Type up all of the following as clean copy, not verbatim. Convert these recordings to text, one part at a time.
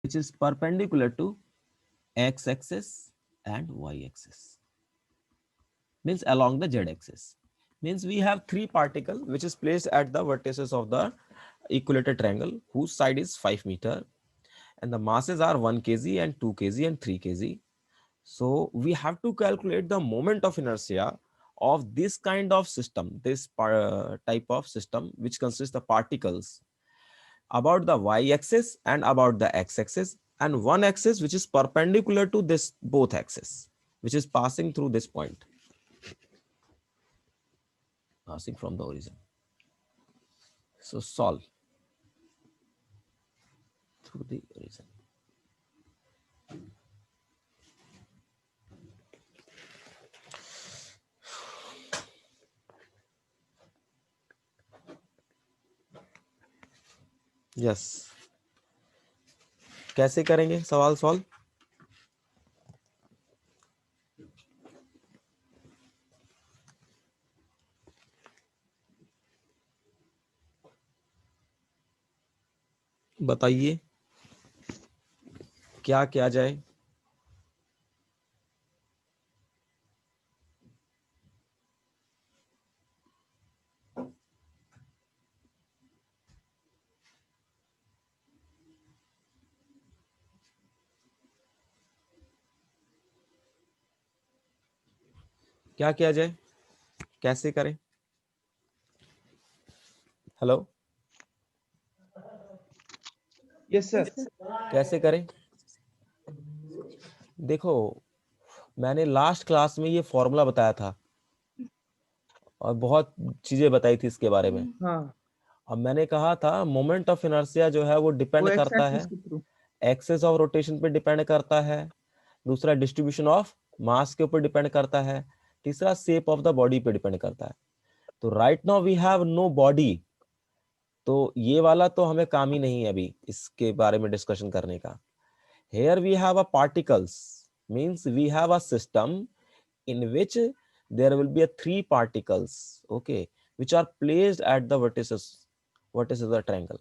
which is perpendicular to x axis and y axis, means along the z axis. Means we have three particle which is placed at the vertices of the equilateral triangle whose side is 5 meter, and the masses are 1 kg and 2 kg and 3 kg. So we have to calculate the moment of inertia of this kind of system, this type of system which consists of particles about the y-axis and about the x-axis, and one axis which is perpendicular to this both axis, which is passing through this point, passing from the origin. So solve through the origin. Yes, कैसे करेंगे सवाल solve? बताइए क्या किया जाए? क्या किया जाए, कैसे करें? Hello, yes sir. कैसे करें? देखो, मैंने लास्ट क्लास में ये फॉर्मूला बताया था और बहुत चीजें बताई थी इसके बारे में। हाँ, अब मैंने कहा था मोमेंट ऑफ इनर्शिया जो है वो वो डिपेंड एक्स करता एक्सिस है, के थ्रू। एक्सेस ऑफ रोटेशन पे डिपेंड करता है, दूसरा डिस्ट्रीब्यूशन ऑफ मास के ऊपर डिपेंड करता है, तीसरा शेप ऑफ द बॉडी पे डिपेंड करता है। तो right now we have no body, तो ये वाला तो हमें काम ही नहीं है अभी इसके बारे में डिस्कशन करने का। Here we have a particles, means we have a system in which there will be a three particles, okay, which are placed at the vertices of the triangle,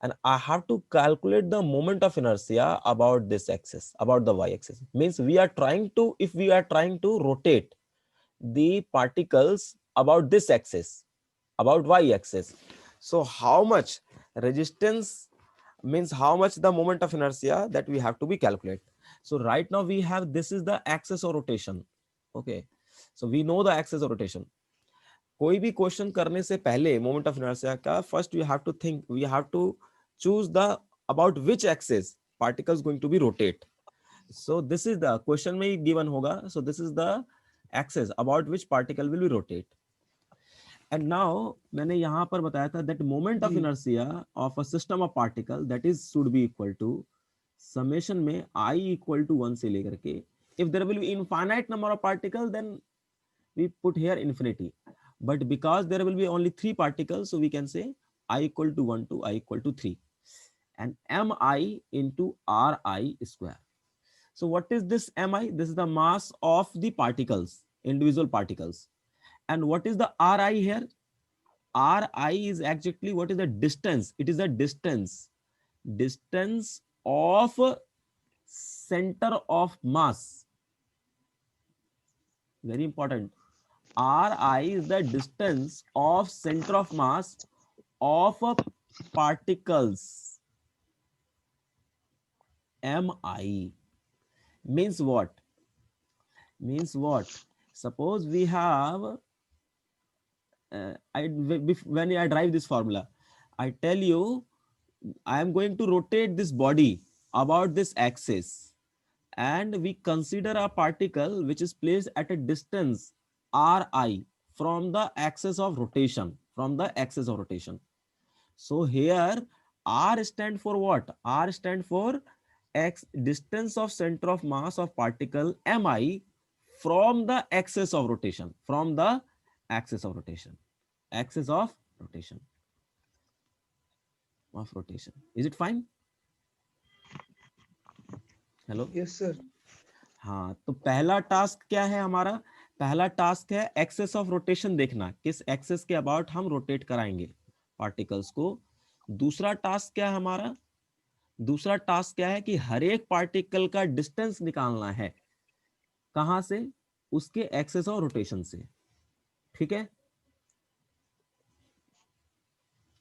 and I have to calculate the moment of inertia about this axis, about the y-axis. Means we are trying to, if we are trying to rotate the particles about this axis, about y-axis, so how much resistance, means how much the moment of inertia that we have to be calculate. So right now we have, this is the axis of rotation, okay, so we know the axis of rotation. कोई भी question करने से पहले moment of inertia का first we have to think, we have to choose the about which axis particles going to be rotate. so this is the question में ही given होगा, so this is the axis about which particle will be rotate. And now मैंने यहाँ पर बताया था that moment of ji inertia of a system of particle that is should be equal to summation में I equal to 1 से लेकर के, if there will be infinite number of particles then we put here infinity, but because there will be only 3 particles, so we can say I equal to 1 to I equal to 3 and mi into ri square. So what is this mi? This is the mass of the particles, individual particles. And what is the ri here? Ri is actually what is the distance? It is the distance of center of mass. Very important. Ri is the distance of center of mass of particles. Mi means what? Means what? Suppose we have when I drive this formula, I tell you I am going to rotate this body about this axis, and we consider a particle which is placed at a distance ri from the axis of rotation, from the axis of rotation. So here r stand for what? R stand for x, distance of center of mass of particle mi from the axis of rotation, from the axis of rotation, axis of rotation, of rotation. Is it fine? Hello, yes sir. हाँ, तो पहला task क्या है हमारा? पहला task है access of rotation देखना, किस एक्सेस के अबाउट हम रोटेट कराएंगे पार्टिकल्स को. दूसरा टास्क क्या है हमारा? दूसरा टास्क क्या है कि हर एक पार्टिकल का डिस्टेंस निकालना है। कहां से? उसके एक्सेस और रोटेशन से। ठीक है,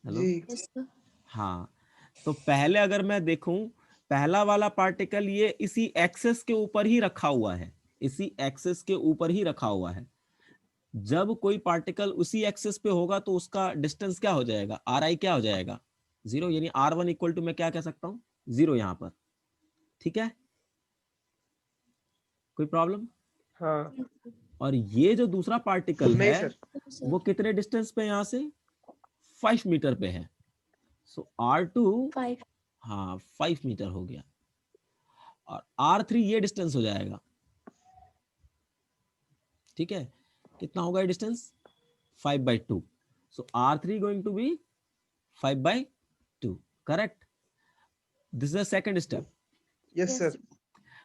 हेलो। जी। Yes, sir. हाँ, तो पहले अगर मैं देखूं, पहला वाला पार्टिकल ये इसी एक्सेस के ऊपर ही रखा हुआ है, इसी एक्सेस के ऊपर ही रखा हुआ है। जब कोई पार्टिकल उसी एक्सेस पे होगा तो उसका डिस्टेंस क्या हो जाएगा? आर आई क्या हो जाएगा? 0, यानी R1 इक्वल टू मैं क्या कह सकता हूं? 0 यहां पर। ठीक है, कोई प्रॉब्लम? हाँ। Yes, sir. और ये जो दूसरा पार्टिकल नहीं है सर। Yes, sir. वो कितने डिस्टेंस पे यहां से? 5 मीटर पे है। सो R2, 5. हाँ 5 मीटर हो गया, और R3 ये डिस्टेंस हो जाएगा। ठीक है, कितना होगा ये distance? 5/2। So R3 going to be 5/2, correct. This is the second step. Yes Yes, sir. sir.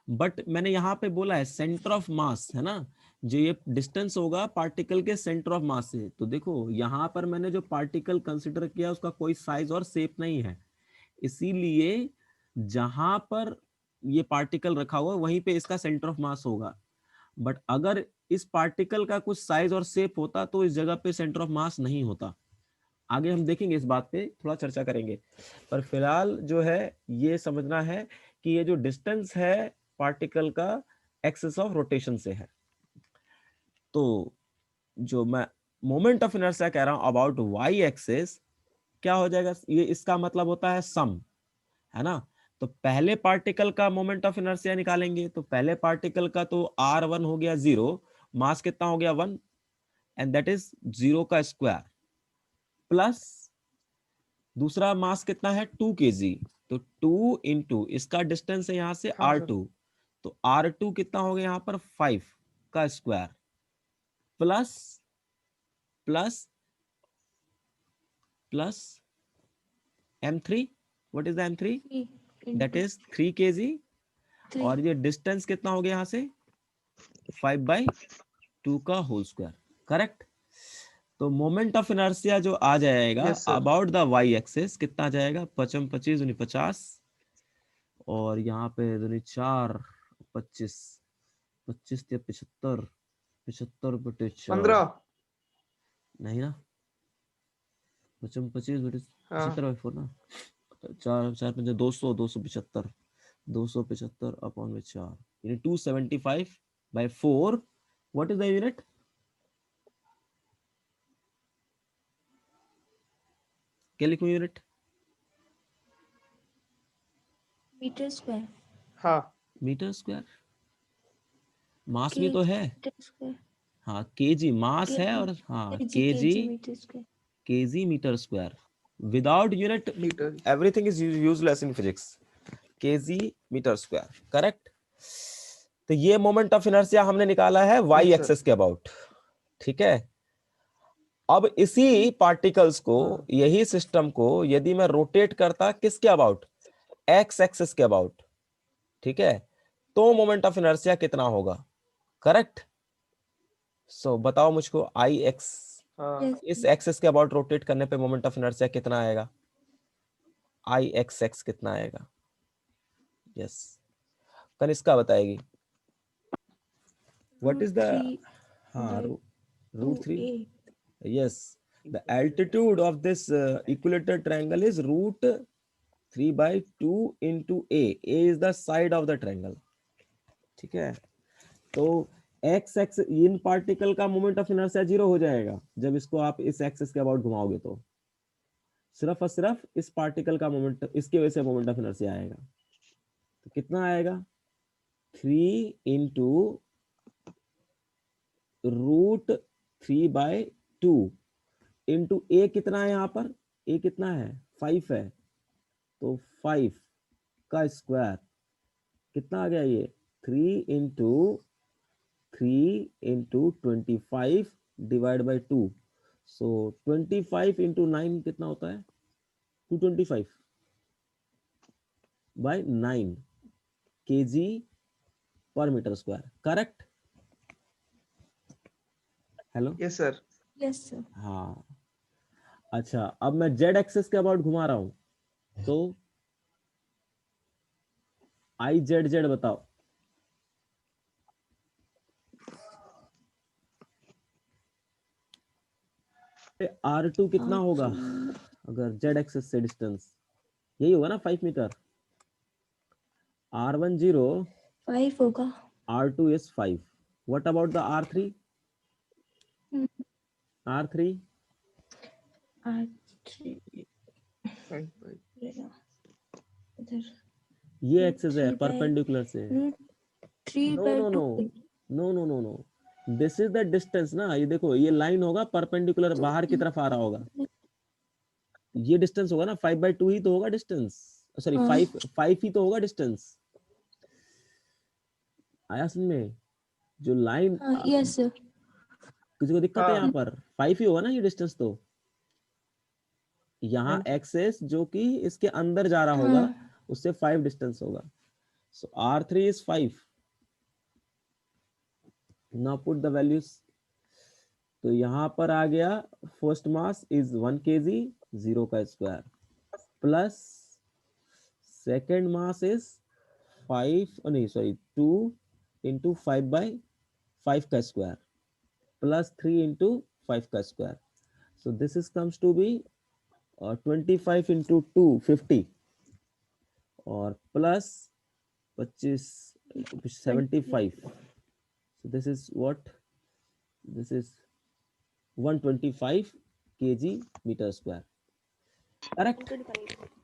But मैंने यहां पे बोला है सेंटर ऑफ मास, है ना, जो ये डिस्टेंस होगा पार्टिकल के सेंटर ऑफ मास से। तो देखो यहां पर मैंने जो पार्टिकल कंसीडर किया उसका कोई साइज और शेप नहीं है, इसीलिए जहां पर ये पार्टिकल रखा हुआ वहीं पे इसका सेंटर ऑफ मास होगा। बट अगर इस पार्टिकल का कुछ साइज और शेप होता तो इस जगह पे सेंटर ऑफ मास नहीं होता। आगे हम देखेंगे, इस बात पे थोड़ा चर्चा करेंगे, पर फिलहाल जो है ये समझना है कि ये जो डिस्टेंस है पार्टिकल का एक्सिस ऑफ रोटेशन से है। तो जो मैं मोमेंट ऑफ इनर्शिया कह रहा हूं अबाउट वाई एक्सिस, क्या हो जाएगा? ये इसका मतलब होता है सम, है ना। तो पहले पार्टिकल का मोमेंट ऑफ इनर्शिया निकालेंगे, तो पहले पार्टिकल का तो R1 हो गया 0, मास कितना हो गया 1, एंड दैट इज 0 का स्क्वायर, प्लस दूसरा मास कितना है 2 kg, तो 2 इंटू इसका डिस्टेंस है यहां से हाँ सर। R2, तो R2 कितना हो गया यहां पर 5 का square, plus plus plus M3, what is the M3? 3 that into is 3 kg, 3. और ये डिस्टेंस कितना हो गया यहां से 5/2 का होल स्क्वायर, करेक्ट। तो मोमेंट ऑफ इनर्शिया जो आ जाएगा yes sir. About the Y axis कितना आ जाएगा? 55 25 दूनी 50, और यहाँ पे दूनी 4 25, 25 या 75, 75/4, 15। नहीं ना, 55 25 बटे हाँ। 75/4 ना, 4 4 5 200, 275, 275 अपॉन में 4, यानी 275/4। What is the unit? क्या लिखूं यूनिट? Meter square. हाँ। Metre square. मास में Kg तो है, meter square. हाँ केजी मास है, Kg. और हाँ Kg KG meter square. KG metre square. Without unit metre. Everything is useless in physics. KG metre square, correct. तो ये मोमेंट ऑफ इनर्शिया हमने निकाला है वाई यस सर। एक्सेस के अबाउट। ठीक है, अब इसी पार्टिकल्स को, हाँ। यही सिस्टम को यदि मैं रोटेट करता किसके अबाउट? एक्स एक्सेस के अबाउट, ठीक है, तो मोमेंट ऑफ इनर्शिया कितना होगा? करेक्ट। सो बताओ मुझको, आई एक्स, हाँ। Yes. इस एक्सेस के अबाउट रोटेट करने पे मोमेंट ऑफ इनर्शिया कितना आएगा? आई एक्स एक्स कितना आएगा? यस, कनिष्का बताएगी। व्हाट इज द, 3 हाँ, by root 3, 2a. yes, the altitude of this equilateral triangle is root 3/2 into a is the side of the triangle। ठीक है, तो x एक्स, इन particle का मोमेंट ऑफ इनर्शिया 0 हो जाएगा जब इसको आप इस एक्सिस के अबाउट घुमाओगे, तो सिर्फ और सिर्फ इस पार्टिकल का मोमेंट, इसकी वजह से मोमेंट ऑफ इनर्शिया आएगा। तो कितना आएगा? 3 इंटू √3/2 इंटू ए कितना है यहाँ पर? ए कितना है? 5 है, तो 5 का स्क्वायर कितना आ गया ये? 3 इंटू 25/2, सो 25 इंटू 9 कितना होता है? 225/9 kg पर metre square, correct. Hello, yes sir. Yes, sir. हाँ। अच्छा, अब मैं जेड एक्सेस के अबाउट घुमा रहा हूं, तो आई जेड जेड बताओ। R2 कितना होगा अगर जेड एक्सिस से डिस्टेंस, यही होगा ना 5 मीटर। R10, 5 होगा। R2 is 5. What about the R3? Hmm, R3 R3 Fine, fine. इधर ये एक्सिस है 3 by परपेंडिकुलर से। √3 no by no no 2। No no no no, this is the distance ना। ये देखो ये लाइन होगा परपेंडिकुलर बाहर की तरफ आ रहा होगा, ये डिस्टेंस होगा ना। 5/2 ही तो होगा डिस्टेंस, सॉरी हाँ 5 ही तो होगा डिस्टेंस। आया समझ में? जो लाइन, हाँ यस सर। किसी को दिक्कत है यहाँ हाँ पर? 5 ही होगा ना ये डिस्टेंस। तो यहाँ हाँ एक्सेस जो कि इसके अंदर जा रहा होगा हाँ उससे 5 डिस्टेंस होगा। सो R3 is 5. Now put the values. तो यहाँ पर आ गया फर्स्ट मास इज 1 kg, 0 का square, plus second mass is 5, नहीं सॉरी 2 इंटू 5/5 का स्क्वायर, प्लस 3 इंटू 5 का square. So this is comes to be 25 into 2 50, और plus 25 75। so this is what, this is 125 kg metre square, correct.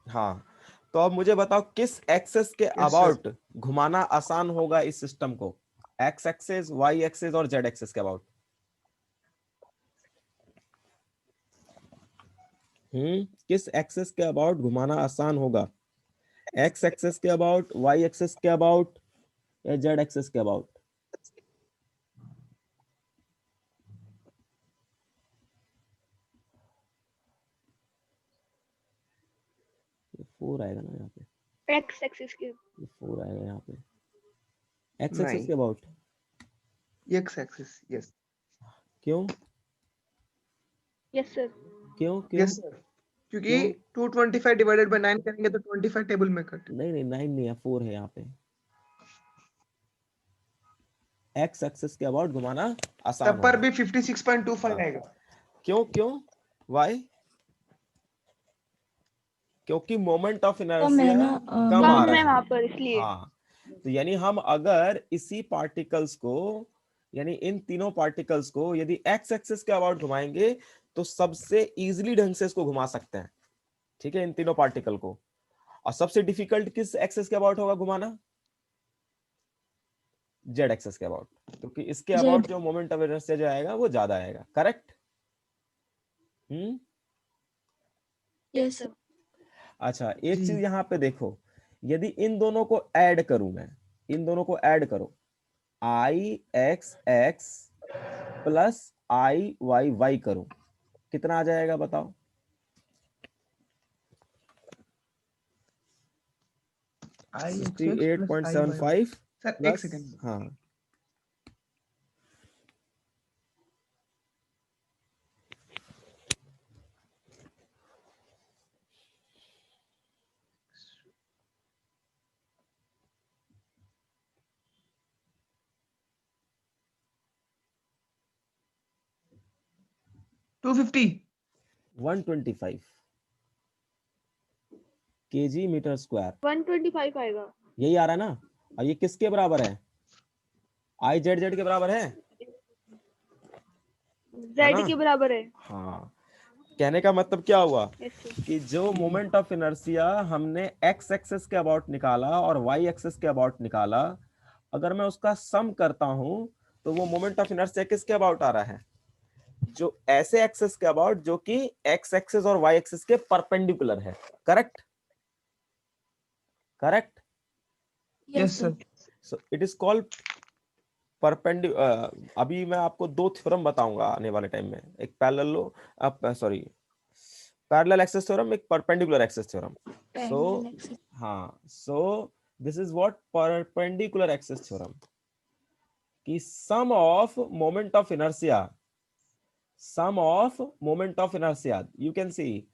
हाँ, तो अब मुझे बताओ किस एक्सेस के Yes, sir. अबाउट घुमाना आसान होगा इस सिस्टम को? एक्स एक्सेस, वाई एक्सेस और जेड एक्सेस के अबाउट। किस एक्सेस के अबाउट घुमाना आसान होगा? एक्स एक्सेस के अबाउट, वाई एक्सेस के अबाउट, या जेड एक्सेस के अबाउट? ये 4 आएगा ना यहाँ पे, एक्स एक्सिस के। ये 4 आएगा यहाँ पे। एक्स एक्सेस नहीं, के अबाउट X axis. Yes. क्यों? Yes sir. क्यों क्यों Yes, sir. क्योंकि क्यों? 225 डिवाइडेड बाय 9 करेंगे तो 25 टेबल में कट। नहीं नहीं 9 नहीं है, 4 है यहाँ पे। एक्स एक्सेस के अबाउट घुमाना आसान तब पर होगा। भी 56.25 आएगा। क्यों क्यों? वाई? क्योंकि मोमेंट ऑफ कम है इनर्शिया ना कम आ कम रहा है है। वहां पर इसलिए। हाँ, तो यानी हम अगर इसी पार्टिकल्स को, यानी इन तीनों पार्टिकल्स को यदि एक्स एक्सिस के अबाउट घुमाएंगे तो सबसे इजीली ढंग से इसको घुमा सकते हैं, ठीक है, इन तीनों पार्टिकल को। और सबसे डिफिकल्ट किस एक्सिस के अबाउट होगा घुमाना? जेड एक्सिस के अबाउट, क्योंकि इसके अबाउट जेड। जो मोमेंट ऑफ इनर्शिया जो आएगा वो ज्यादा आएगा, करेक्ट। Yes sir. अच्छा, एक जी। चीज यहाँ पे देखो, यदि इन दोनों को ऐड करूं मैं, इन दोनों को ऐड करो, आई एक्स एक्स प्लस आई वाई वाई करूं, कितना आ जाएगा बताओ? IXX plus IY. 68.75 सर एक प्लस, सेकंड। हाँ, टू 125 kg मीटर स्क्वायर, 125 आएगा। यही आ रहा है ना। और ये किसके बराबर है? आई जेड जेड के बराबर है जेड ना? के बराबर है। हाँ, कहने का मतलब क्या हुआ यस सर। कि जो मोमेंट ऑफ इनर्शिया हमने एक्स एक्सिस के अबाउट निकाला और वाई एक्सिस के अबाउट निकाला, अगर मैं उसका सम करता हूं तो वो मोमेंट ऑफ इनर्शिया किसके अबाउट आ रहा है? जो ऐसे एक्सिस के अबाउट जो कि एक्स एक्सिस और वाई एक्सिस के परपेंडिकुलर है, correct correct. Yes sir. So it is called अभी मैं आपको दो थ्योरम बताऊंगा आने वाले टाइम में, एक पैरेलल एक्सिस थ्योरम, एक परपेंडिकुलर एक्सिस थ्योरम। सो हाँ, so this is what perpendicular axis theorem, कि sum of moment of inertia, you can see,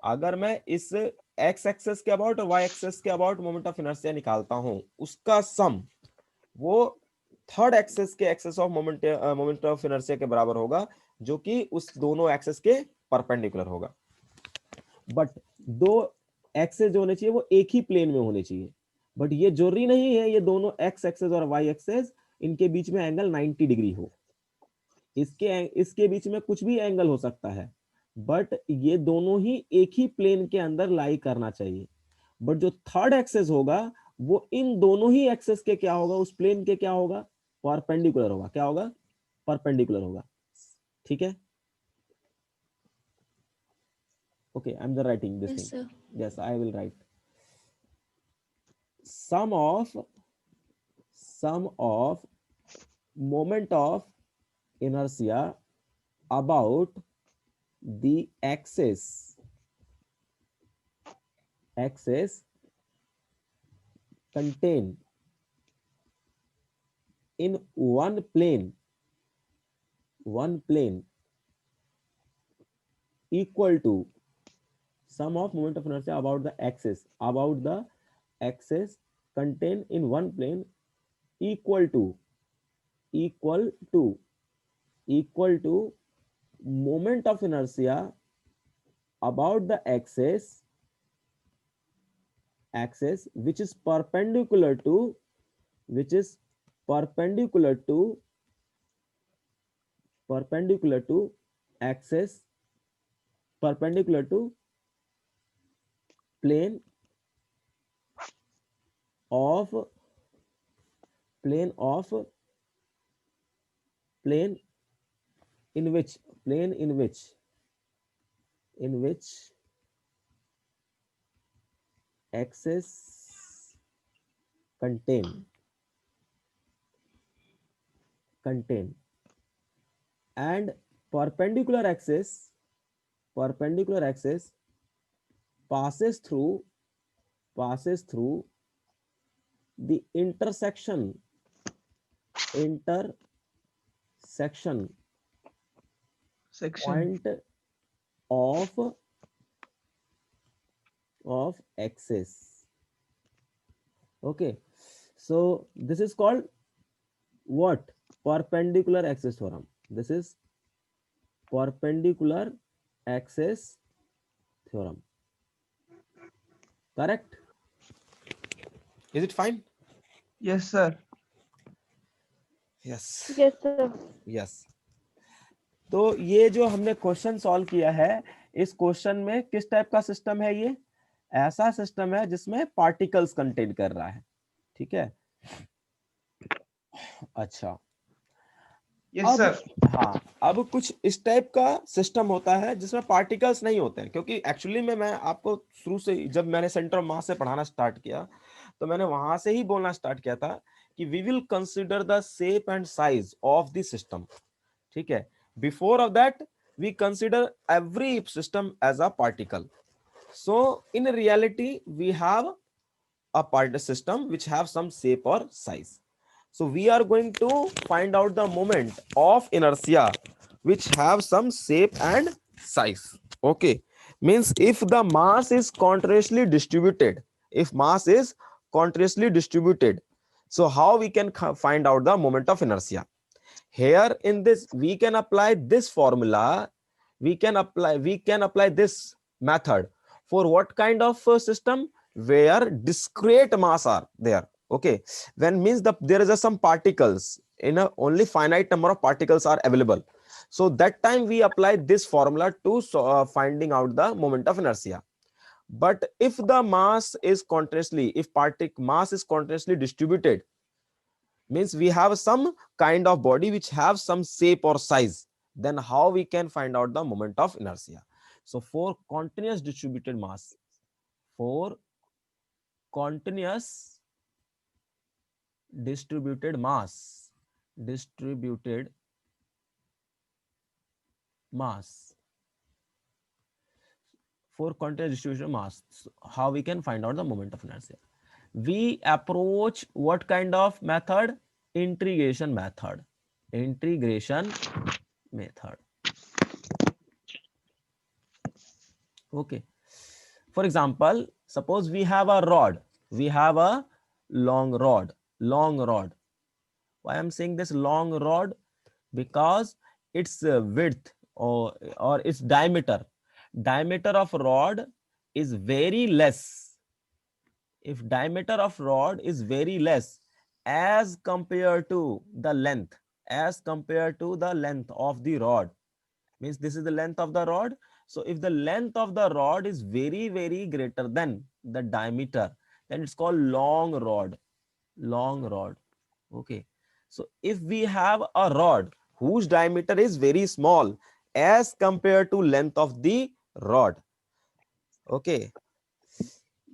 अगर मैं इस एक्स एक्सेस के अबाउट और वाई एक्सेस के अबाउट मोमेंट ऑफ इनर्शिया निकालता हूं, उसका सम वो थर्ड एक्सेस के axis of moment of inertia के बराबर होगा, जो कि उस दोनों एक्सेस के परपेंडिकुलर होगा। बट दो एक्सेस जो होने चाहिए वो एक ही प्लेन में होने चाहिए, बट ये जरूरी नहीं है ये दोनों एक्स एक्सेस और वाई एक्सेस इनके बीच में एंगल 90 डिग्री हो। इसके बीच में कुछ भी एंगल हो सकता है, बट ये दोनों ही एक ही प्लेन के अंदर लाई करना चाहिए। बट जो थर्ड एक्सेस होगा वो इन दोनों ही एक्सेस के क्या होगा, उस प्लेन के क्या होगा, परपेंडिकुलर होगा। क्या होगा, परपेंडिकुलर होगा। ठीक है, okay, I am the writing this Yes, thing. sir. Yes, I will write sum of moment of inertia about the axis contained in one plane equal to sum of moment of inertia about the axis contained in one plane equal to moment of inertia about the axis which is perpendicular to axis perpendicular to plane of in which axis contain and perpendicular axis passes through the intersection Section. point of axis. Okay, so this is called what? Perpendicular axis theorem. This is perpendicular axis theorem. Correct? Is it fine? Yes, sir. Yes. Yes, sir. Yes. तो ये जो हमने question solve किया है, इस question में किस type का सिस्टम है? ये ऐसा सिस्टम है जिसमें पार्टिकल्स कंटेन कर रहा है। ठीक है, अच्छा। Yes, अब sir. हाँ, अब कुछ इस टाइप का सिस्टम होता है जिसमें पार्टिकल्स नहीं होते हैं, क्योंकि एक्चुअली में मैं आपको शुरू से जब मैंने सेंटर ऑफ मास से पढ़ाना स्टार्ट किया तो मैंने वहां से ही बोलना स्टार्ट किया था कि we will consider the shape and size of the system. ठीक है, before of that we consider every system as a particle. So in reality we have a part system which have some shape or size. So we are going to find out the moment of inertia which have some shape and size. Okay, means if the mass is continuously distributed, so how we can find out the moment of inertia? Here in this we can apply this formula, we can apply this method for what kind of system? Where discrete mass are there. Okay, when means there is some particles in a only finite number of particles are available, so that time we apply this formula to finding out the moment of inertia. But if the mass is continuously distributed, means we have some kind of body which have some shape or size, then how we can find out the moment of inertia? So for continuous distributed mass, distributed mass, for continuous distributed mass, how we can find out the moment of inertia? We approach what kind of method? Integration method. Okay, For example, suppose we have a rod, we have a long rod. Why I'm saying this long rod? Because its width or its diameter of rod is very less. If diameter of rod is very less as compared to the length, of the rod, means this is the length of the rod. So if the length of the rod is very greater than the diameter, then it's called long rod. Okay, so if we have a rod whose diameter is very small as compared to length of the rod, okay,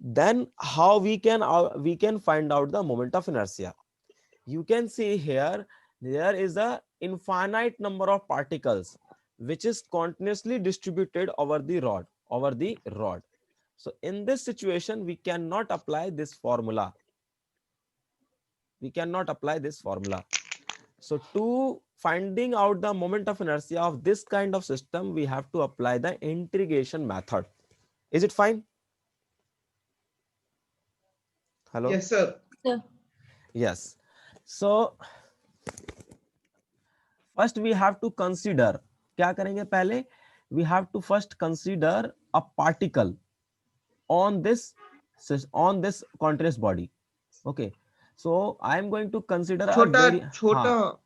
then how we can find out the moment of inertia? You can see here there is a infinite number of particles which is continuously distributed over the rod. So in this situation we cannot apply this formula. So to finding out the moment of inertia of this kind of system, we have to apply the integration method. Is it fine? Hello? Yes, sir. Sir. Yes. So first we have to consider, क्या करेंगे पहले? We have to first consider a particle on this continuous body. Okay. So I am going to consider a very छोटा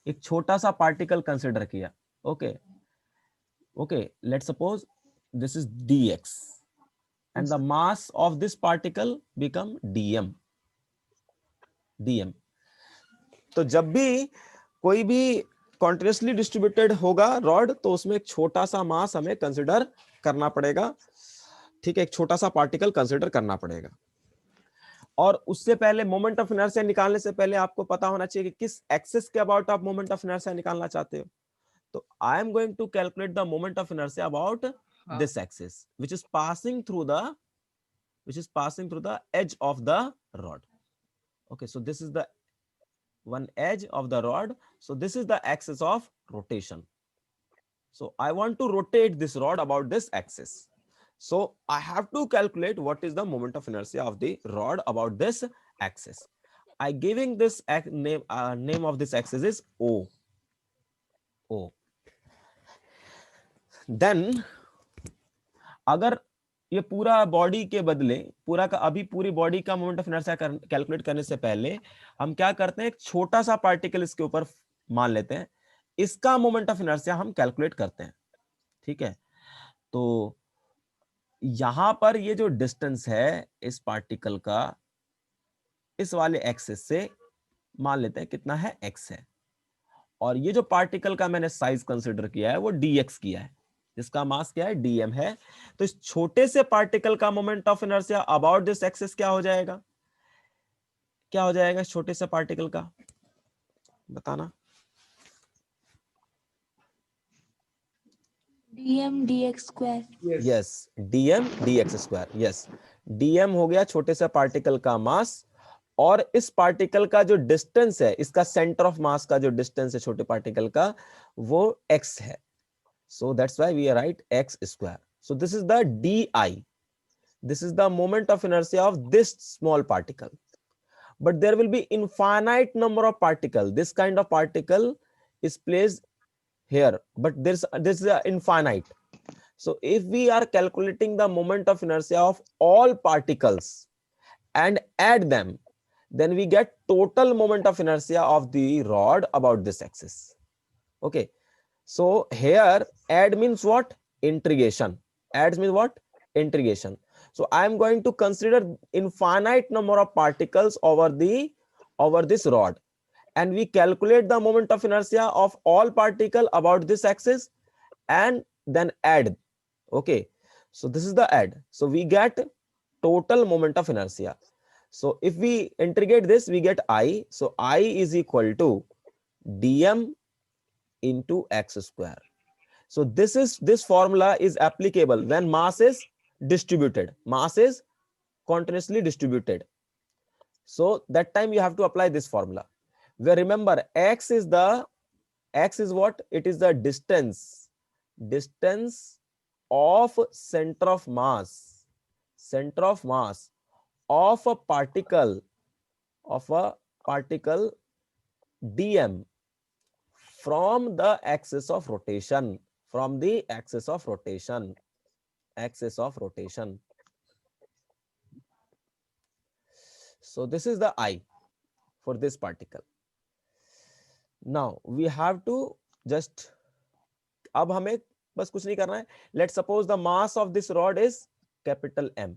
एक छोटा सा particle consider किया. Okay, let's suppose this is dx and the mass of this particle become dm. तो जब भी कोई भी कॉन्टिन्यूसली डिस्ट्रीब्यूटेड होगा रॉड, तो उसमें एक छोटा सा मास हमें कंसिडर करना पड़ेगा. ठीक है, एक छोटा सा पार्टिकल कंसिडर करना पड़ेगा. और उससे पहले मोमेंट ऑफ इनर्शिया निकालने से पहले आपको पता होना चाहिए कि किस एक्सिस के अबाउट आप मोमेंट ऑफ इनर्शिया निकालना चाहते हो. तो I am going to calculate the moment of inertia about this axis which is passing through the edge of the rod. Okay, so this is the one edge of the rod. So this is the axis of rotation. So I want to rotate this rod about this axis. So I have to calculate what is the moment of inertia of the rod about this axis. I giving this name of this axis is O. Then अगर ये पूरा body के बदले पूरी body का moment of inertia calculate करने से पहले हम क्या करते हैं, एक छोटा सा पार्टिकल इसके ऊपर मान लेते हैं, इसका मोमेंट ऑफ इनर्शिया हम कैलकुलेट करते हैं. ठीक है, तो यहां पर ये जो डिस्टेंस है इस पार्टिकल का इस वाले एक्सिस से मान लेते हैं कितना है, x है. और ये जो पार्टिकल का मैंने साइज कंसिडर किया है वो dx किया है, जिसका मास क्या है, dm है. तो इस छोटे से पार्टिकल का moment of inertia about this axis क्या हो जाएगा इस छोटे से पार्टिकल का, बताना. dm dx square. Yes, dm dx square. Yes, dm हो गया छोटे से पार्टिकल का मास, और इस पार्टिकल का जो डिस्टेंस है, इसका सेंटर ऑफ मास का जो डिस्टेंस है छोटे पार्टिकल का, वो x है. So that's why we write x square. So this is the di. This is the moment of inertia of this small particle. But there will be infinite number of particles. This kind of particle is placed here, but this is infinite. So if we are calculating the moment of inertia of all particles and add them, then we get total moment of inertia of the rod about this axis. Okay. So here add means what? Integration. Adds means what? Integration. So I am going to consider infinite number of particles over this rod, and we calculate the moment of inertia of all particle about this axis and then add. Okay, so this is the add. So we get total moment of inertia. So if we integrate this, we get I. So I is equal to dm into x square. So this formula is applicable when mass is distributed. Mass is continuously distributed. So that time you have to apply this formula. Where remember x is what? It is the distance of center of mass center of mass of a particle dm from the axis of rotation, So this is the I for this particle. Now we have to just, अब हमें बस कुछ नहीं करना है. Let's suppose the mass of this rod is capital M.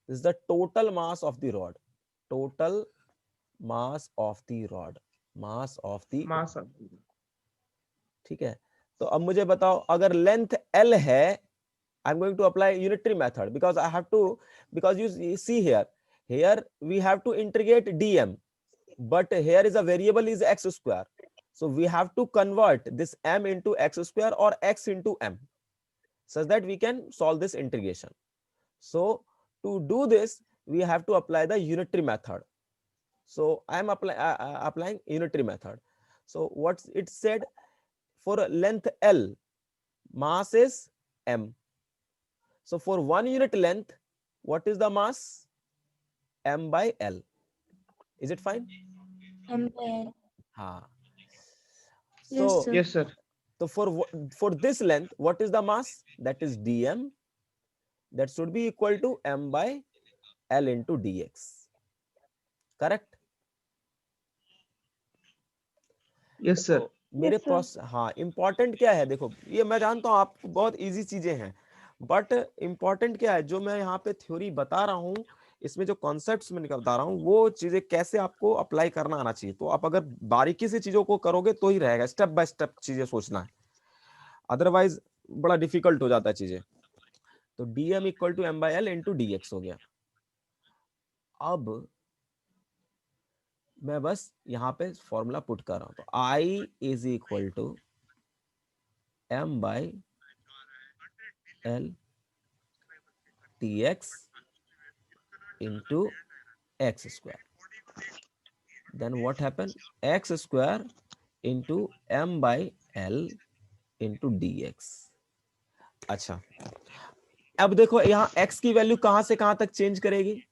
This is the total mass of the rod. ठीक है. तो अब मुझे बताओ, अगर लेंथ L है, I'm going to apply unitary method because I have to, because you see here we have to integrate dm, but here is a variable is x square. So we have to convert this m into x square or x into m such that we can solve this integration. So to do this, we have to apply the unitary method. So I am applying unitary method. So what it said, for length L, mass is m. So for 1 unit length, what is the mass? M by L. Is it fine? M by L. हाँ. Yes, So sir. Yes, sir. so for this length, what is the mass? That is dm. That should be equal to m by L into dx. Correct? Yes, sir. मेरे पास, हाँ, important क्या है, देखो ये मैं जानता हूँ आपको बहुत इजी चीजें हैं, बट इंपॉर्टेंट क्या है, जो मैं यहाँ पे थ्योरी बता रहा हूँ, इसमें जो कॉन्सेप्ट्स मैं बता रहा हूँ, वो चीजें कैसे आपको अप्लाई करना आना चाहिए. तो आप अगर बारीकी से चीजों को करोगे तो ही रहेगा, स्टेप बाय स्टेप चीजें सोचना है, अदरवाइज बड़ा डिफिकल्ट हो जाता है चीजें. तो dm equal to m by L into dx हो गया. अब मैं बस यहाँ पे फॉर्मूला पुट कर रहा हूं. तो I is equal to m by L dx into x square. Then what happened? X square into m by l into dx. अच्छा, अब देखो यहाँ x की वैल्यू कहां से कहां तक चेंज करेगी?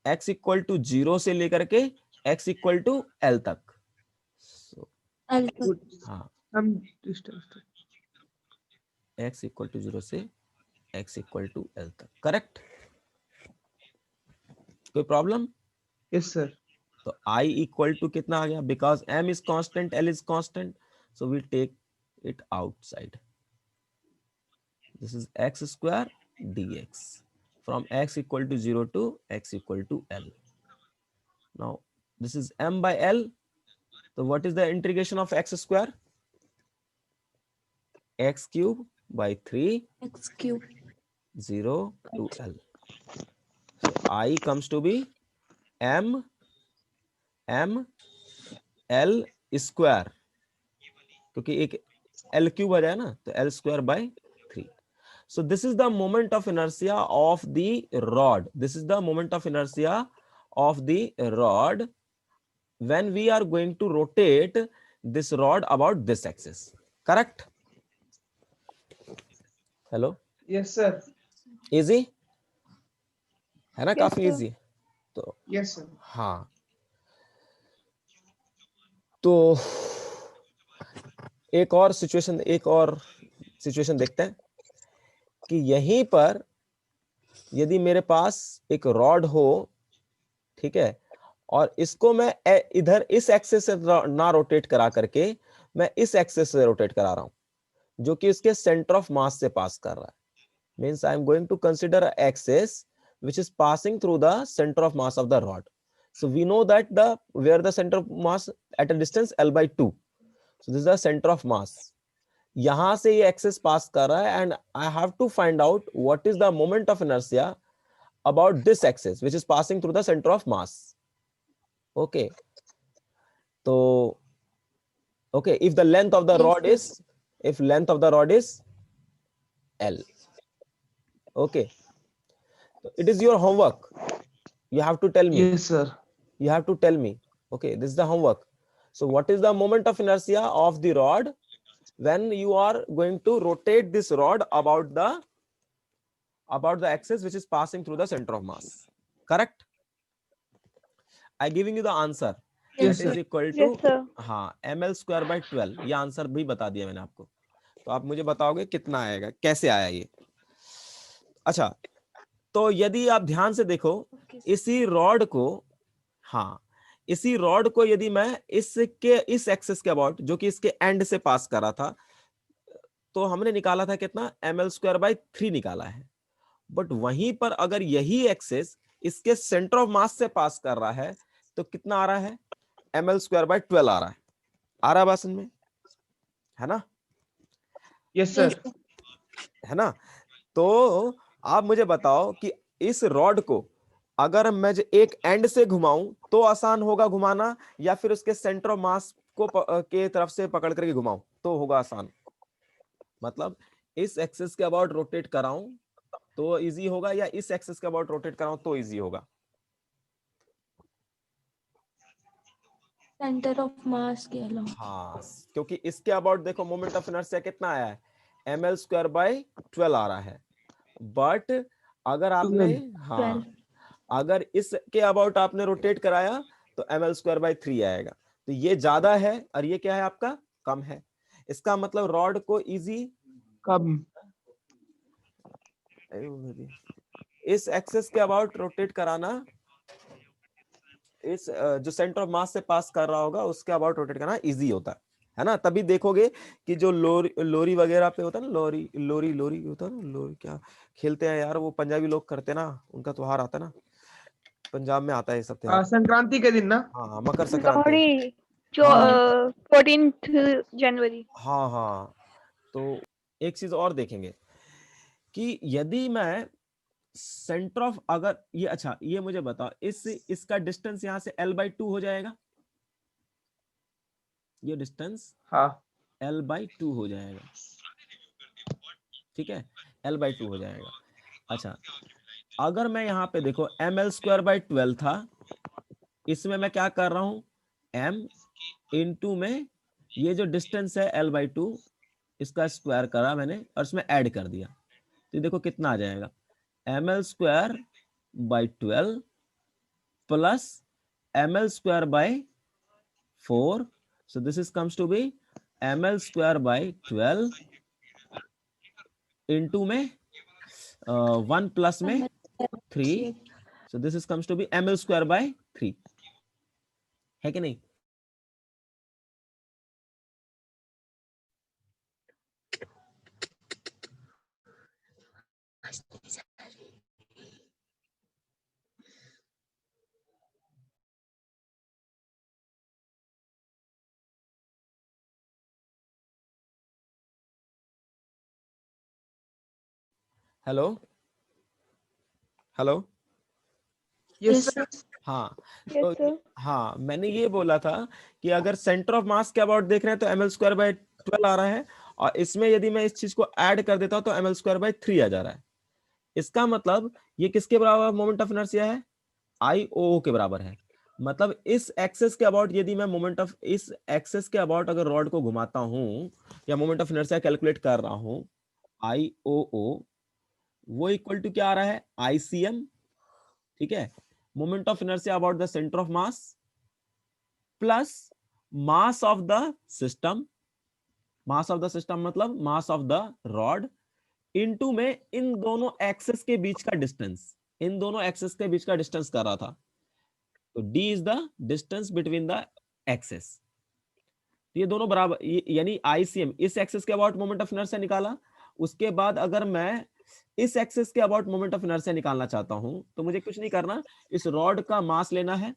x इक्वल टू 0 से लेकर के x इक्वल टू l तक. So, L to हाँ, Some distance. x equal to 0 से x इक्वल टू l तक. करेक्ट? कोई प्रॉब्लम? Yes, sir. तो I इक्वल टू कितना आ गया? Because m is constant, l is constant, so we take it outside. This is x square dx from x equal to 0 to x equal to l. Now this is m by l. So what is the integration of x square? X cube by 3 X cube. 0 to l. So I comes to be m l square, क्योंकि एक l cube आ जाए ना, तो l square by 3. So this is the moment of inertia of the rod. This is the moment of inertia of the rod when we are going to rotate this rod about this axis. Correct? Hello? Yes, sir. Easy? है ना? Yes, काफी sir. easy. तो Yes, sir. हाँ, तो एक और situation देखते हैं कि यहीं पर यदि मेरे पास एक रॉड हो, ठीक है, और इसको मैं इधर इस एक्सिस से ना रोटेट करा करके मैं इस एक्सिस से रोटेट करा रहा हूं, जो कि इसके सेंटर ऑफ मास से पास कर रहा है. Means I am going to consider a axis which is passing through the center of mass of the rod. So we know that where the center of mass at a distance L by 2. So this is the center of mass. यहां से ये axis pass कर रहा है, and I have to find out what is the moment of inertia about this axis which is passing through the center of mass. Okay. So okay, if the length of the Yes, rod yes. if length of the rod is L. Okay. It is your homework. You have to tell me. Yes, sir. You have to tell me. Okay, this is the homework. So what is the moment of inertia of the rod when you are going to rotate this rod about about the axis which is passing through the center of mass. Correct? I giving you the answer. Yes, That is sir. equal to Yes, sir. हाँ ml square by 12. ये answer भी बता दिया मैंने आपको. तो आप मुझे बताओगे कितना आएगा, कैसे आया ये. अच्छा, तो यदि आप ध्यान से देखो इसी रॉड को, हाँ इसी रॉड को यदि मैं इसके इस एक्सिस के अबाउट जो कि इसके एंड से पास कर रहा था, तो हमने निकाला था कितना, ml स्क्वायर बाय 3 निकाला है. बट वहीं पर अगर यही एक्सिस इसके सेंटर ऑफ मास से पास कर रहा है तो कितना आ रहा है, ml स्क्वायर बाय 12 आ रहा है. आ रहा है बात समझ में, है ना? Yes, sir. है ना? तो आप मुझे बताओ कि इस रॉड को अगर मैं एक एंड से घुमाऊं तो आसान होगा घुमाना, या फिर उसके सेंटर ऑफ मास को के तरफ से पकड़ करके घुमाऊं तो होगा आसान. मतलब इस एक्सिस के अबाउट रोटेट कराऊं तो इजी होगा, या इस एक्सिस के अबाउट रोटेट कराऊं तो इजी होगा? सेंटर ऑफ मास के अलावा. हाँ, क्योंकि इसके अबाउट देखो मोमेंट ऑफ इनर्शिया कितना आया है, ml स्क्वायर बाय 12 आ रहा है. बट अगर आपने, हाँ अगर इसके अबाउट आपने रोटेट कराया तो ml स्क्वायर बाय 3 आएगा. तो ये ज्यादा है और ये क्या है आपका, कम है. इसका मतलब रॉड को इजी कम. इस एक्सेस के अबाउट रोटेट कराना, इस जो सेंटर ऑफ मास से पास कर रहा होगा उसके अबाउट रोटेट करना इजी होता है ना? तभी देखोगे कि जो लोरी वगैरह पे होता है ना, लोरी होता है ना, लोरी क्या खेलते हैं यार वो पंजाबी लोग करते हैं ना, उनका त्योहार आता है ना, पंजाब में आता है ये सब त्योहार. संक्रांति के दिन ना. हाँ, मकर संक्रांति. लोहड़ी जो हाँ 14th जनवरी. हाँ हाँ. तो एक चीज और देखेंगे कि यदि मैं सेंटर ऑफ, अगर ये, अच्छा ये मुझे बताओ, इसका डिस्टेंस यहां से l/2 हो जाएगा, ये डिस्टेंस हाँ. l/2 हो जाएगा. ठीक है, l/2 हो जाएगा. अच्छा, अगर मैं यहाँ पे देखो ml स्क्वायर बाय 12 था, इसमें मैं क्या कर रहा हूं, m इंटू में ये जो डिस्टेंस है l/2 इसका स्क्वायर करा मैंने और इसमें ऐड कर दिया. तो देखो कितना आ जाएगा, ml square by 12 plus ml square by 4. So this is comes to be ml square by 12 into में 1 plus में 3. So this is comes to be ml square by 3. है कि नहीं? Hello hello. Yes, sir. हाँ Yes, तो sir. हाँ मैंने ये बोला था कि अगर सेंटर ऑफ मास के अबाउट देख रहे हैं तो ml स्क्वायर बाय 12 आ रहा है, और इसमें यदि मैं इस चीज को ऐड कर देता हूं तो ml स्क्वायर बाय 3 आ जा रहा है. इसका मतलब ये किसके बराबर मोमेंट ऑफ इनर्शिया है, IOO के बराबर है. मतलब इस एक्सेस के अबाउट यदि मैं मोमेंट ऑफ, इस एक्सेस के अबाउट अगर रॉड को घुमाता हूं या मोमेंट ऑफ इनर्शिया कैलकुलेट कर रहा हूं, IOO वो इक्वल टू क्या आ रहा है, ICM. ठीक है, moment of inertia about the centre of mass plus mass of the system. Mass of the system मतलब mass of the rod into में इन दोनों एक्सेस के बीच का डिस्टेंस, इन दोनों एक्सेस के बीच का डिस्टेंस कर रहा था. तो d is the distance between the axes. ये दोनों बराबर, यानी ICM इस एक्सेस के अबाउट मोमेंट ऑफ इनर्शिया निकाला. उसके बाद अगर मैं इस एक्सेस के अबाउट मोमेंट ऑफ इनर्शिया निकालना चाहता हूं तो मुझे कुछ नहीं करना, इस रॉड का मास लेना है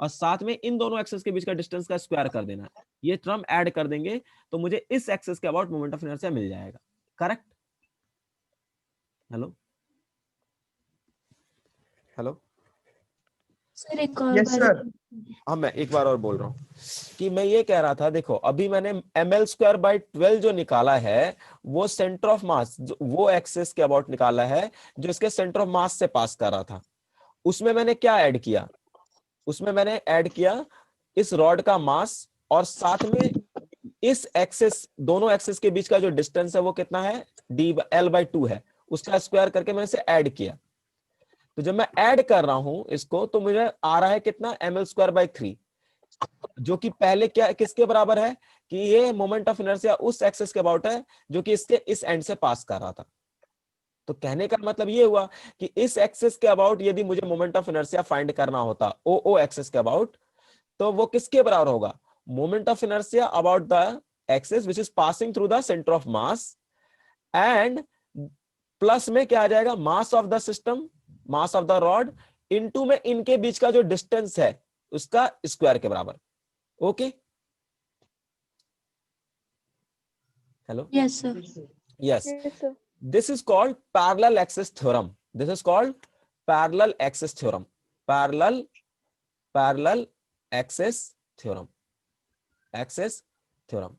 और साथ में इन दोनों एक्सेस के बीच का डिस्टेंस का स्क्वायर कर देना है. ये टर्म ऐड कर देंगे तो मुझे इस एक्सेस के अबाउट मोमेंट ऑफ इनर्शिया मिल जाएगा. करेक्ट? Hello hello. सर एक और Yes, बार. sir. हाँ मैं एक बार और बोल रहा हूँ कि मैं ये कह रहा था, देखो अभी मैंने ml स्क्वायर बाय 12 जो निकाला है वो सेंटर ऑफ मास, वो एक्सेस के अबाउट निकाला है जो इसके सेंटर ऑफ मास से पास कर रहा था. उसमें मैंने क्या ऐड किया, उसमें मैंने ऐड किया इस रॉड का मास और साथ में इस एक्सेस, दोनों एक्सेस के बीच का जो डिस्टेंस है वो कितना है, d l/2 है, उसका स्क्वायर करके मैंने इसे ऐड किया। तो जब मैं ऐड कर रहा हूं इसको तो मुझे आ रहा है कितना, ml²/3, जो कि पहले क्या किसके बराबर है कि ये मोमेंट ऑफ इनर्शिया उस एक्सिस के अबाउट है जो कि इसके इस एंड से पास कर रहा था। तो कहने का मतलब ये हुआ कि इस एक्सिस के अबाउट यदि मुझे मोमेंट ऑफ इनर्शिया फाइंड करना होता ओ एक्सिस के अबाउट, तो वो किसके बराबर होगा, moment of inertia about the axis which is passing through the centre of mass, and plus में क्या आ जाएगा, मास of the system, mass of the rod, into में इनके बीच का जो डिस्टेंस है उसका स्क्वायर के बराबर। Okay, hello, Yes, sir. Yes, Yes, sir. this is called parallel axis theorem. This is called parallel axis theorem. Parallel axis theorem. Axis theorem.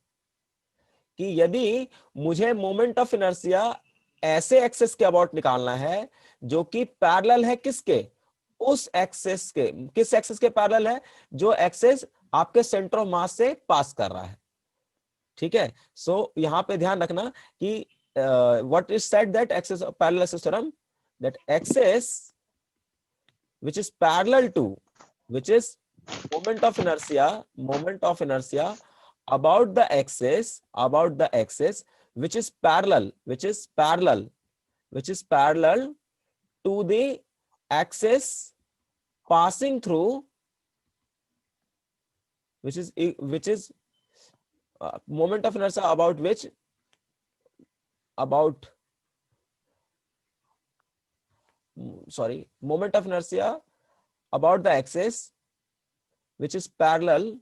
कि यदि मुझे मोमेंट ऑफ इनर्शिया ऐसे एक्सिस के अबाउट निकालना है जो कि पैरेलल है किसके, उस एक्सिस के, किस एक्सिस के पैरेलल है, जो एक्सिस आपके सेंटर ऑफ मास से पास कर रहा है। ठीक है, सो यहां पे ध्यान रखना कि what is said that axis of parallel axis theorem, that axis which is parallel to, which is moment of inertia about the axis which is parallel to the axis passing through, which is moment of inertia about which, moment of inertia about the axis which is parallel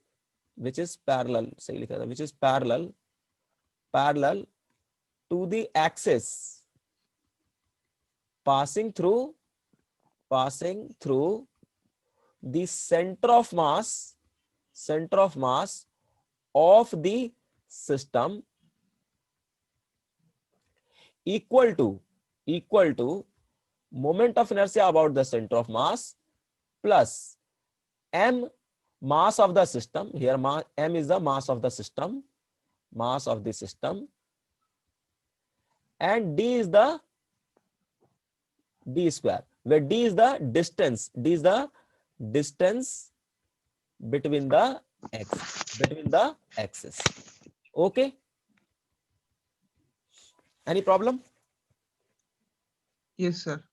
सही लिखा था, which is parallel to the axis passing through the center of mass of the system, equal to moment of inertia about the center of mass plus m mass of the system. Here m is the mass of the system, and d is the d square, where d is the distance between the axis. Okay, any problem? Yes, sir.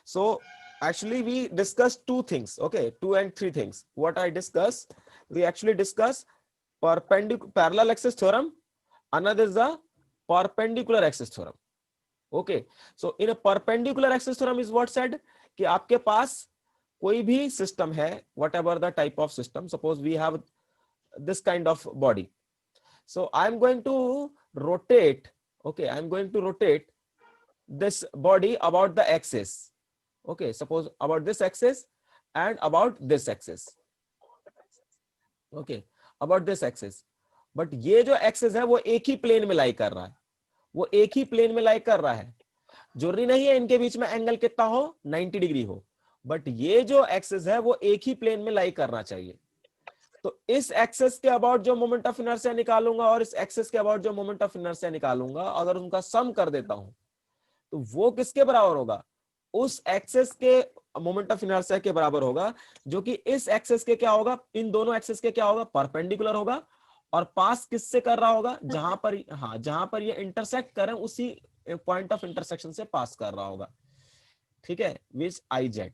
So actually we discussed two things, okay, 2 and 3 things. What I discussed, we actually discussed parallel axis theorem, another is the perpendicular axis theorem. Okay, so in a perpendicular axis theorem is what said कि आपके पास कोई भी system है, whatever the type of system, suppose we have this kind of body, so I am going to rotate, okay, I am going to rotate this body about the axis, okay, suppose about this axis and about this axis, okay, about this axis, but ये जो axis है वो एक ही plane में lie कर रहा है, जरूरी नहीं है इनके बीच में एंगल कितना हो, 90 डिग्री हो, बट ये जो एक्सिस है वो एक ही प्लेन में लाई करना चाहिए। तो इस एक्सिस के अबाउट जो मोमेंट ऑफ इनर्शिया निकालूंगा और इस एक्सिस के अबाउट जो मोमेंट ऑफ इनर्शिया निकालूंगा, अगर उनका सम कर देता हूं तो वो किसके बराबर होगा, उस एक्सिस के मोमेंट ऑफ इनर्शिया के बराबर होगा, जो कि इस एक्सिस के क्या होगा, इन दोनों एक्सिस के क्या होगा, परपेंडिकुलर होगा, और पास किससे कर रहा होगा, जहां पर ये इंटरसेक्ट करें उसी पॉइंट ऑफ इंटरसेक्शन से पास कर रहा होगा। ठीक है, विच आई जेड,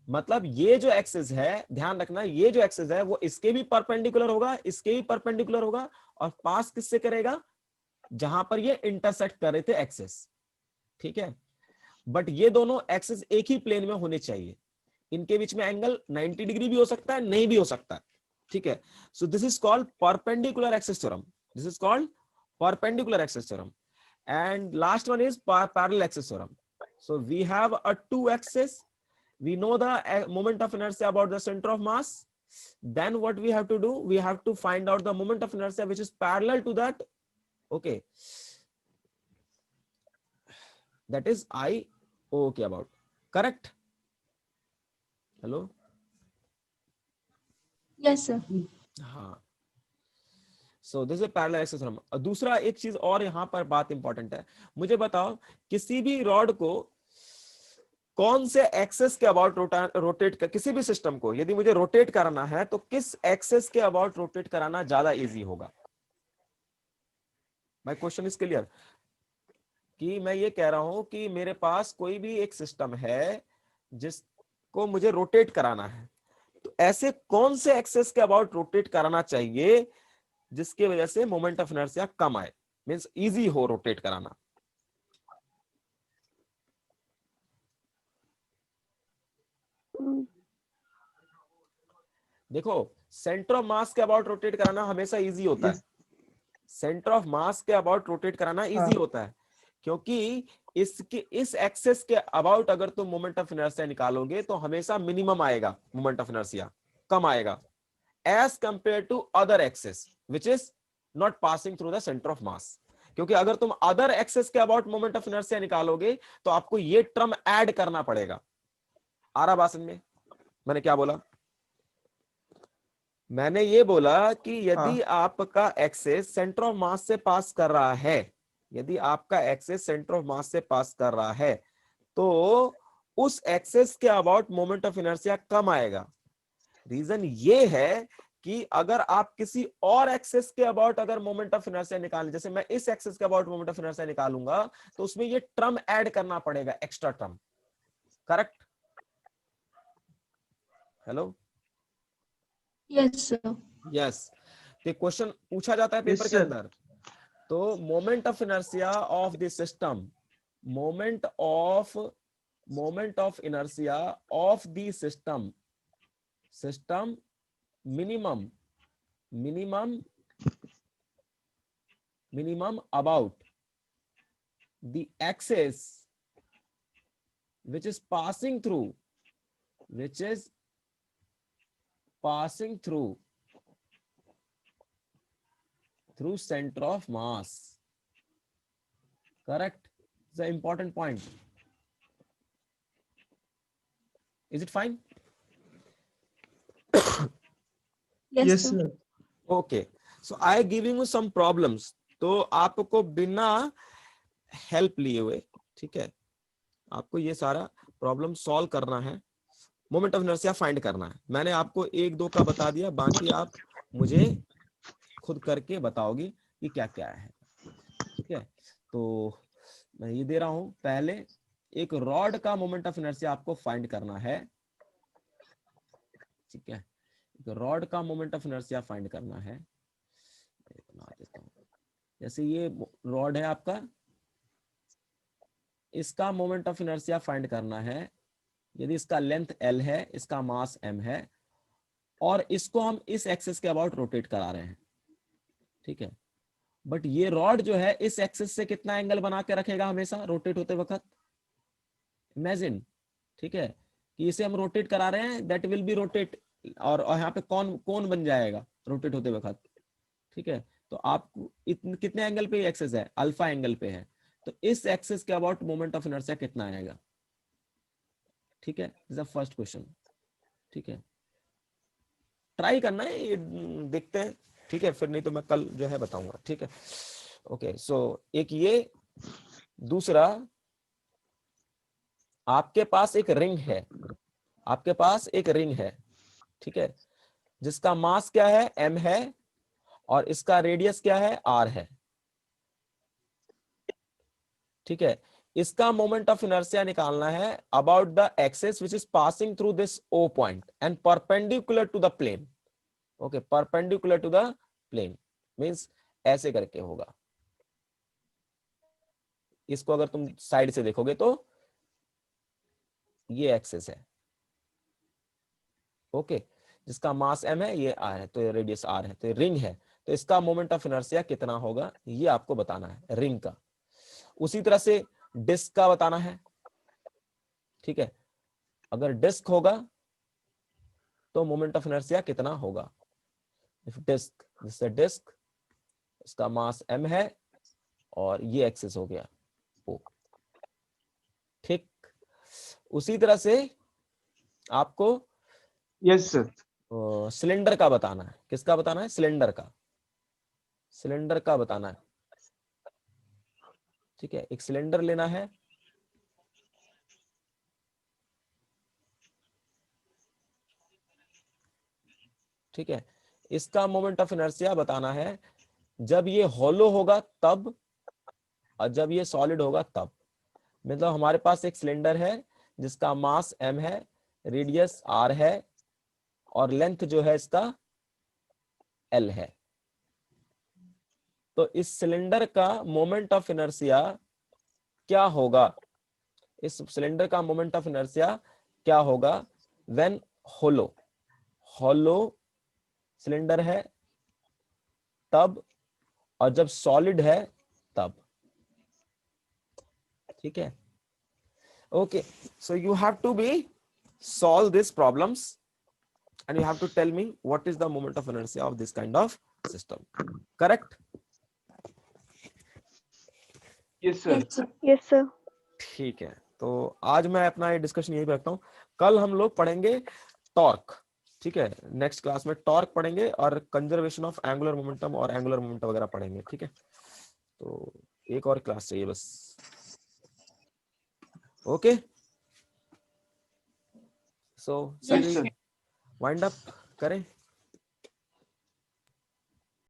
मतलब ये जो एक्सिस है, ध्यान रखना, ये जो एक्सिस है वो इसके भी परपेंडिकुलर होगा, इसके भी परपेंडिकुलर होगा, और पास किससे करेगा, जहां पर ये इंटरसेक्ट कर रहे थे एक्सिस। ठीक है, बट ये दोनों एक्सिस एक ही प्लेन में होने चाहिए, इनके बीच में एंगल 90 डिग्री भी हो सकता है, नहीं भी हो सकता है। ठीक है, सो this is called perpendicular axis theorem, this is called perpendicular axis theorem. And last one is parallel axis theorem. So we have a two axis, we know the moment of inertia about the center of mass, then what we have to do, we have to find out the moment of inertia which is parallel to that, okay, that is I okay about, correct? Hello, Yes, sir. हाँ, so this is parallel axis theorem. दूसरा एक चीज और यहाँ पर बात important है, मुझे बताओ किसी भी रॉड को कौन से एक्सेस के अबाउट रोटेट कर, किसी भी सिस्टम को यदि मुझे रोटेट करना है तो किस एक्सेस के अबाउट रोटेट कराना ज्यादा इजी होगा? माय क्वेश्चन इज क्लियर कि मैं ये कह रहा हूं कि मेरे पास कोई भी एक सिस्टम है जिसको मुझे रोटेट कराना है, तो ऐसे कौन से एक्सेस के अबाउट रोटेट कराना चाहिए जिसकी वजह से मोमेंट ऑफ इनर्शिया कम आए, मींस इजी हो रोटेट कराना? देखो सेंटर ऑफ मास के अबाउट रोटेट कराना हमेशा इजी होता है, Yes. सेंटर ऑफ मास के अबाउट रोटेट कराना इजी होता है, क्योंकि इसके इस एक्सेस के अबाउट अगर तुम मोमेंट ऑफ इनर्शिया निकालोगे तो हमेशा मिनिमम आएगा, मोमेंट ऑफ इनर्शिया कम आएगा as compare to other axes which is not passing through the centre of mass. क्योंकि अगर तुम अदर एक्सेस के अबाउट मोमेंट ऑफ इनर्शिया निकालोगे तो आपको ये टर्म ऐड करना पड़ेगा। आ रहा बात में मैंने क्या बोला? मैंने ये बोला कि यदि आपका एक्सेस सेंटर ऑफ मास से पास कर रहा है, यदि आपका एक्सेस सेंटर ऑफ मास से पास कर रहा है तो उस एक्सेस के अबाउट मोमेंट ऑफ इनर्शिया कम आएगा। रीजन ये है कि अगर आप किसी और एक्सेस के अबाउट अगर मोमेंट ऑफ इनर्शिया निकालें, जैसे मैं इस एक्सेस के अबाउट मोमेंट ऑफ इनर्शिया निकालूंगा तो उसमें ये टर्म ऐड करना पड़ेगा, extra term. Correct? Hello? Yes sir. Yes. तो क्वेश्चन पूछा जाता है पेपर Yes, के sir. अंदर, तो moment of inertia of the system, moment of inertia of the system minimum about the axis which is passing through center of mass. Correct? It's an important point. Is it fine? Yes Yes, sir. sir. Okay. So I giving you some problems. तो आपको बिना help लिए हुए, ठीक है, आपको ये सारा प्रॉब्लम सॉल्व करना है, मोमेंट ऑफ इनर्शिया फाइंड करना है। मैंने आपको एक दो का बता दिया, बाकी आप मुझे खुद करके बताओगे कि क्या क्या है। ठीक है, तो मैं ये दे रहा हूं, पहले एक रॉड का मोमेंट ऑफ इनर्शिया आपको फाइंड करना है। ठीक है, एक रॉड का मोमेंट ऑफ इनर्शिया फाइंड करना है। बना देता हूं, जैसे ये रॉड है आपका, इसका मोमेंट ऑफ इनर्शिया फाइंड करना है। यदि इसका लेंथ L है, इसका मास M है, और इसको हम इस एक्सिस के अबाउट रोटेट करा रहे हैं। ठीक है, बट ये रॉड जो है इस एक्सिस से कितना एंगल बना के रखेगा हमेशा रोटेट होते वक्त? इमेजिन, ठीक है, कि इसे हम रोटेट करा रहे हैं, दैट विल बी रोटेट, और यहाँ पे कौन बन जाएगा रोटेट होते वक्त। ठीक है, तो आपको कितने एंगल पे एक्सिस है? अल्फा एंगल पे है, तो इस एक्सिस के अबाउट मोमेंट ऑफ इनर्शिया कितना आएगा? ठीक है, this is the first question. ठीक है, ट्राई करना है, ये देखते हैं। ठीक है, फिर नहीं तो मैं कल जो है बताऊंगा। ठीक है, ओके। सो एक ये, दूसरा, आपके पास एक रिंग है, आपके पास एक रिंग है, ठीक है, जिसका मास क्या है? M है, और इसका रेडियस क्या है? R है। ठीक है, इसका मोमेंट ऑफ इनर्शिया निकालना है about the axis which is passing through this O point and perpendicular to the plane. Okay, perpendicular to the plane means ऐसे करके होगा। इसको अगर तुम साइड से देखोगे तो ये एक्सिस है, ओके, जिसका मास M है, ये R है, तो ये रेडियस R है, तो ये रिंग है, तो इसका मोमेंट ऑफ इनर्शिया कितना होगा ये आपको बताना है, रिंग का। उसी तरह से डिस्क का बताना है। ठीक है, अगर डिस्क होगा तो मोमेंट ऑफ इनर्शिया कितना होगा? इफ डिस्क, दिस डिस्क, इसका मास M है और ये एक्सिस हो गया O। ठीक, उसी तरह से आपको Yes, sir. सिलेंडर का बताना है। किसका बताना है? सिलेंडर का। सिलेंडर का बताना है। ठीक है, एक सिलेंडर लेना है, ठीक है, इसका मोमेंट ऑफ इनर्शिया बताना है जब ये हॉलो होगा तब, और जब ये सॉलिड होगा तब। मतलब हमारे पास एक सिलेंडर है जिसका मास m है, रेडियस r है, और लेंथ जो है इसका l है। तो इस सिलेंडर का मोमेंट ऑफ इनर्शिया क्या होगा, इस सिलेंडर का मोमेंट ऑफ इनर्शिया क्या होगा व्हेन होलो, होलो सिलेंडर है तब, और जब सॉलिड है तब। ठीक है, okay, so you have to be solve these problems and you have to tell me what is the moment of inertia of this kind of system. Correct? Yes, sir. Yes, sir. Yes, sir. ठीक है, तो आज मैं अपना ये discussion यही पे रखता हूँ। कल हम लोग पढ़ेंगे टॉर्क। ठीक है, नेक्स्ट क्लास में टॉर्क पढ़ेंगे और कंजर्वेशन ऑफ एंगुलर मोमेंटम और एंगुलर मोमेंटम वगैरह पढ़ेंगे। ठीक है, तो एक और क्लास चाहिए बस। ओके, सो Yes, sir. वाइंड अप करें।